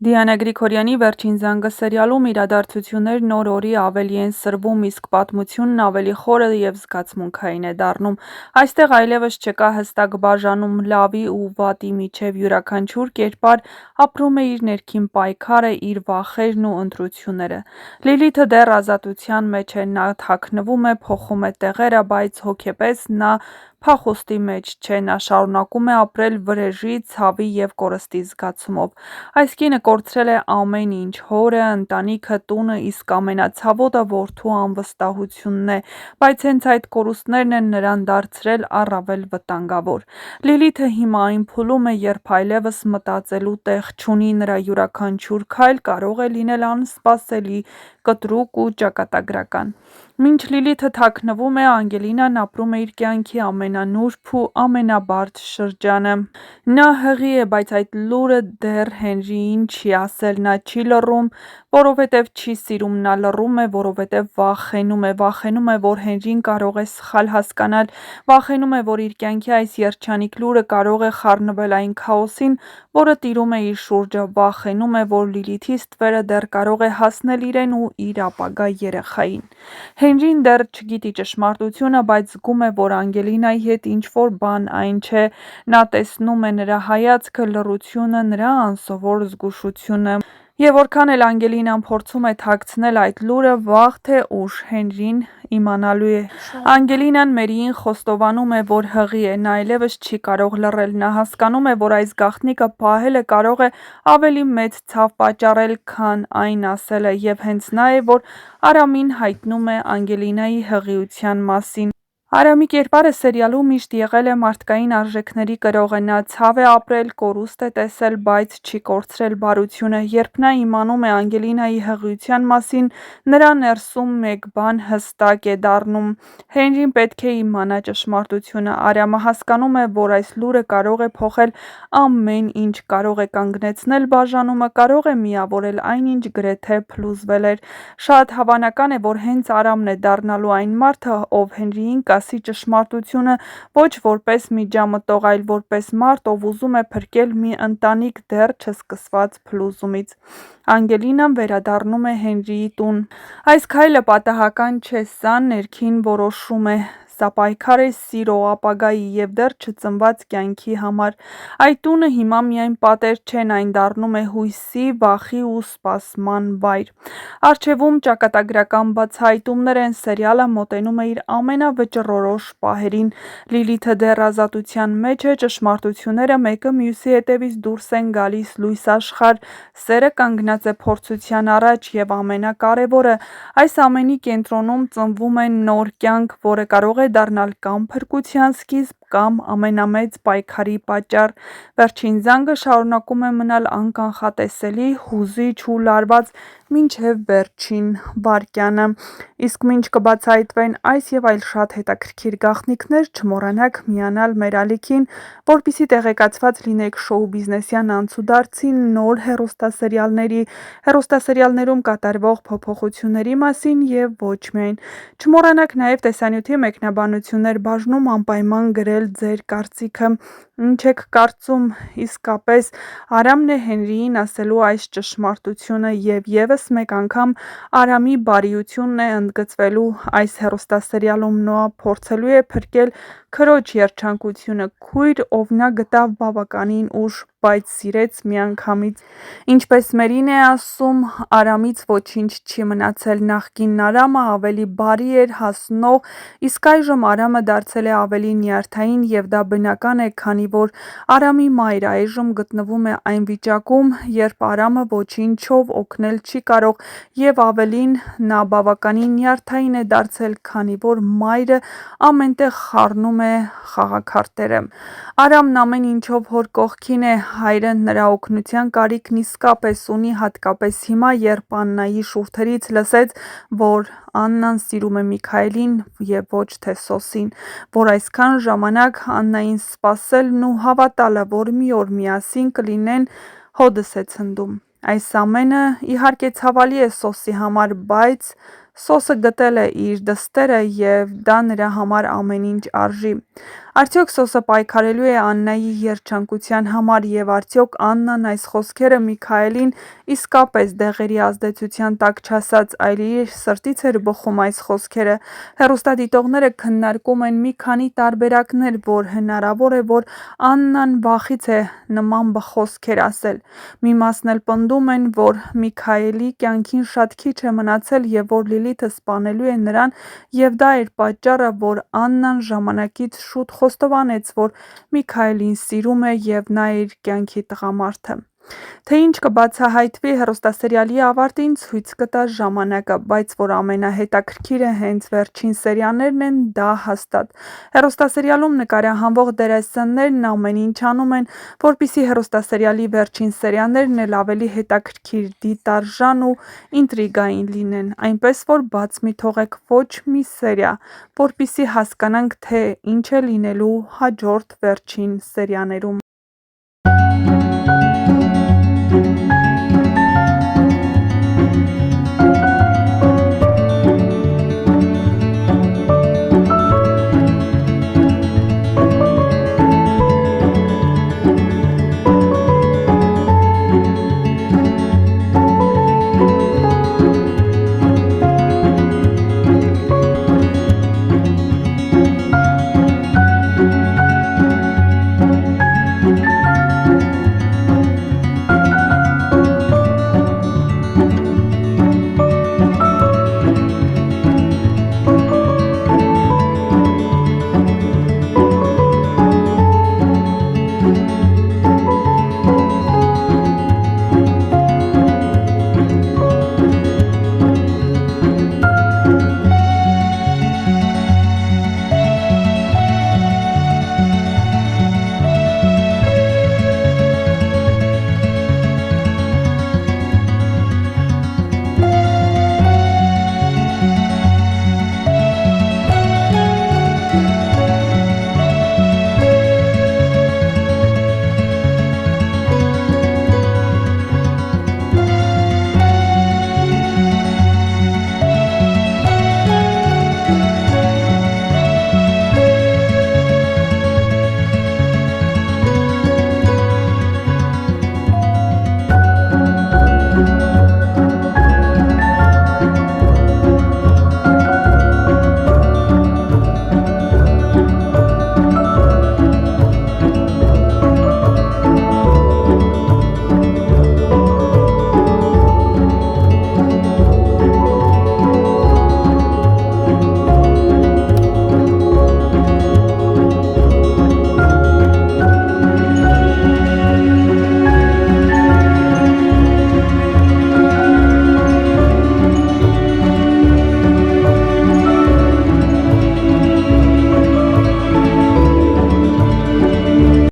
Դիանա Գրիգորյանի «Վերջին զանգը» սերիալում իրադարձություններն օր-օրի ավելի են սրվում, իսկ պատմությունն ավելի խորը և զգացմունքային է դառնում։ Այստեղ այլևս չկա հստակ բաժանում լավի ու վատի միջև, յուրաքանչյուր կերպար ապրում է իր ներքին պայքարը, իր վախերն ու ընտրությունները։ Լիլիթը դեռ ազատության մեջ է, նա թաքնվում է, փոխում է տեղերը, բայց հոգեպես նա փախուստի մեջ չէ, նա շարունակում է ապրել վրեժի, ցավի և կորստի զգացումով։ Այս կինը կորցրել է ամեն ինչ՝ հորը, ընտանիքը, տունը, իսկ ամենացավոտը որդու անվստահությունն է, բայց հենց այդ կորուստներն են նրան դարձրել առավել վտանգավոր։ Լիլիթը հիմա այն փուլում է, երբ այլևս մտածելու տեղ չունի, նրա յուրաքանչյուր քայլ կարող է լինել անսպասելի, կտրուկ ու ճակատագրական։ Մինչ Լիլիթը թաքնվում է, Անգելինան ապրում է իր կյանքի ամենանուրբ ու ամենաբարդ շրջանը։ Նա հղի է, բայց այդ լուրը դեռ Հենրիին չի ասել, նա չի լռում, որովհետև չի սիրում, նա լռում է, որովհետև վախենում է, որ Հենրին կարող է սխալ հասկանալ, վախենում է, որ իր կյանքի այս երջանիկ լուրը կարող է խառնվել այն քաոսին, որը տիրում է իր շուրջը, վախենում է, որ Լիլիթի ստվերը դեռ կարող է հասնել իրեն ու իր ապագա երեխային։ Հենրին դեռ չգիտի ճշմարտությունը, բայց զգում է, որ Անգելինայի հետ ինչ-որ բան այն չէ, նա տեսնում է նրա հայացքը, լռությունը, նրա անսովոր զգուշությունը։ Եվ որքան էլ Անգելինան փորձում է թաքցնել այդ լուրը, վաղ թե ուշ Հենրին իմանալու է։ Անգելինան Մերիին խոստովանում է, որ հղի է, նա այլևս չի կարող լռել, նա հասկանում է, որ այս գաղտնիքը պահելը կարող է ավելի մեծ ցավ պատճառել, քան այն ասելը, և հենց նա է, որ Արամին հայտնում է Անգելինայի հղիության մասին։ Արամի կերպարը սերիալում միշտ եղել է մարդկային արժեքների կրողը, նա ցավ է ապրել, կորուստ է տեսել, բայց չի կորցրել բարությունը։ Երբ նա իմանում է Անգելինայի հղիության մասին, նրա ներսում մեկ բան հստակ է դառնում. Հենրին պետք է իմանա ճշմարտությունը։ Արամը հասկանում է, որ այս լուրը կարող է փոխել ամեն ինչ, կարող է կանգնեցնել բաժանումը, կարող է միավորել այն, ինչ գրեթե փլուզվել էր։ Շատ հավանական է, որ հենց Արամն է դառնալու այն մարդը, ով Հենրիին կասի ճշմարտությունը ոչ որպես միջամտող, այլ որպես մարդ, ով ուզում է փրկել մի ընտանիք դեռ չսկսված փլուզումից։ Անգելինան վերադառնում է Հենրիի տուն։ Այս քայլը պատահական չէ, սա ներքին որոշում է։ Սա պայքար է սիրո, ապագայի և դեռ չծնված կյանքի համար։ Այդ տունը հիմա միայն պատեր չեն, այն դառնում է հույսի, վախի ու սպասման վայր։ Առջևում ճակատագրական բացահայտումներ են, սերիալը մոտենում է իր ամենավճռորոշ պահերին։ Լիլիթը դեռ ազատության մեջ է, ճշմարտությունները մեկը մյուսի հետևից դուրս են գալիս լույս աշխարհ, սերը կանգնած է փորձության առաջ, և ամենակարևորը, այս ամենի կենտրոնում ծնվում է նոր կյանք, որը կարող է դառնալ կամ փրկության սկիզբ, կամ ամենամեծ պայքարի պատճառ։ Վերջին զանգը շարունակում է մնալ անկանխատեսելի, հուզիչ ու լարված մինչև վերջին վայրկյանը։ Իսկ մինչ կբացահայտվեն այս և այլ շատ հետաքրքիր գաղտնիքներ, չմոռանաք միանալ մեր ալիքին, որպեսզի տեղեկացված լինեք շոու-բիզնեսյան անցուդարձի, նոր հեռուստասերիալներում կատարվող փոփոխությունների մասին և ոչ միայն։ Չմոռանաք նաև տեսանյութի մեկնաբանություններ բաժնում անպայման գրել ձեր կարծիքը։ Ինչ եք կարծում, իսկապես Արամն է Հենրիին ասելու այս ճշմարտությունը, և ևս մեկ անգամ Արամի բարիությունն է ընդգծվելու այս հեռուստասերիալում։ Նոա փորձելու է փրկել քրոջ երջանկությունը, քույր, ով նա գտավ բավականին ուշ, բայց սիրեց միանգամից։ Ինչպես Մերին է ասում, Արամից ոչինչ չի մնացել։ Նախկինն Արամը ավելի բարի էր, հասնող, իսկ այժմ Արամը դարձել է ավելի նյարդային, և դա բնական է, քանի որ Արամի մայրը այժմ գտնվում է այն վիճակում, երբ Արամը ոչինչով օգնել չի կարող, և ավելին, նա բավականին նյարդային է դարձել, քանի որ մայրը ամեն տեղ խառնում է խաղաքարտերը։ Արամն ամեն ինչով հոր կողքին է, հայրը նրա օգնության կարիքն իսկապես ունի, հատկապես հիմա, երբ Աննայի շուրթերից լսեց, որ Աննան սիրում է Միքայելին և ոչ թե Սոսին, որ այսքան ժամանակ Աննային սպասելն ու հավատալը, որ մի օր միասին կլինեն, հօդս է ցնդում։ Այս ամենը, իհարկե, ցավալի է Սոսի համար, բայց Սոսը գտել է իր դստերը, և դա նրա համար ամեն ինչ արժի։ Արդյոք Սոսը պայքարելու է Աննայի երջանկության համար և արդյոք Աննան այս խոսքերը Միքայելին իսկապես դեղերի ազդեցության տակ չասած, այլ իր սրտից էր բխում այս խոսքերը։ Հեռուստադիտողները քննարկում են մի քանի տարբերակներ, որ հնարավոր է, որ Աննան վախից է նման խոսքեր ասել։ Մի մասն էլ պնդում են, որ Միքայելի կյանքին շատ քիչ է մնացել և որ Լիլիթը սպանելու է նրան և դա էր պատճառը, որ Աննան ժամանակից շուտ խոստովանեց, որ Միքայելին սիրում է և նա է իր կյանքի տղամարդը։ Թե ինչ կբացահայտվի հեռուստասերիալի ավարտին ցույց կտա ժամանակը, բայց որ ամենահետաքրքիրը հենց վերջին սերիաներն են, դա հաստատ։ Հեռուստասերիալում նկարահանվող դերասաններն ամեն ինչ անում են, որպեսզի հեռուստասերիալի վերջին սերիաներն էլ ավելի հետաքրքիր, դիտարժան ու ինտրիգային լինեն, այնպես որ բաց մի թողեք ոչ մի սերիա, որպեսզի հասկանանք, թե ինչ է լինելու հաջորդ վերջին սերիաներում։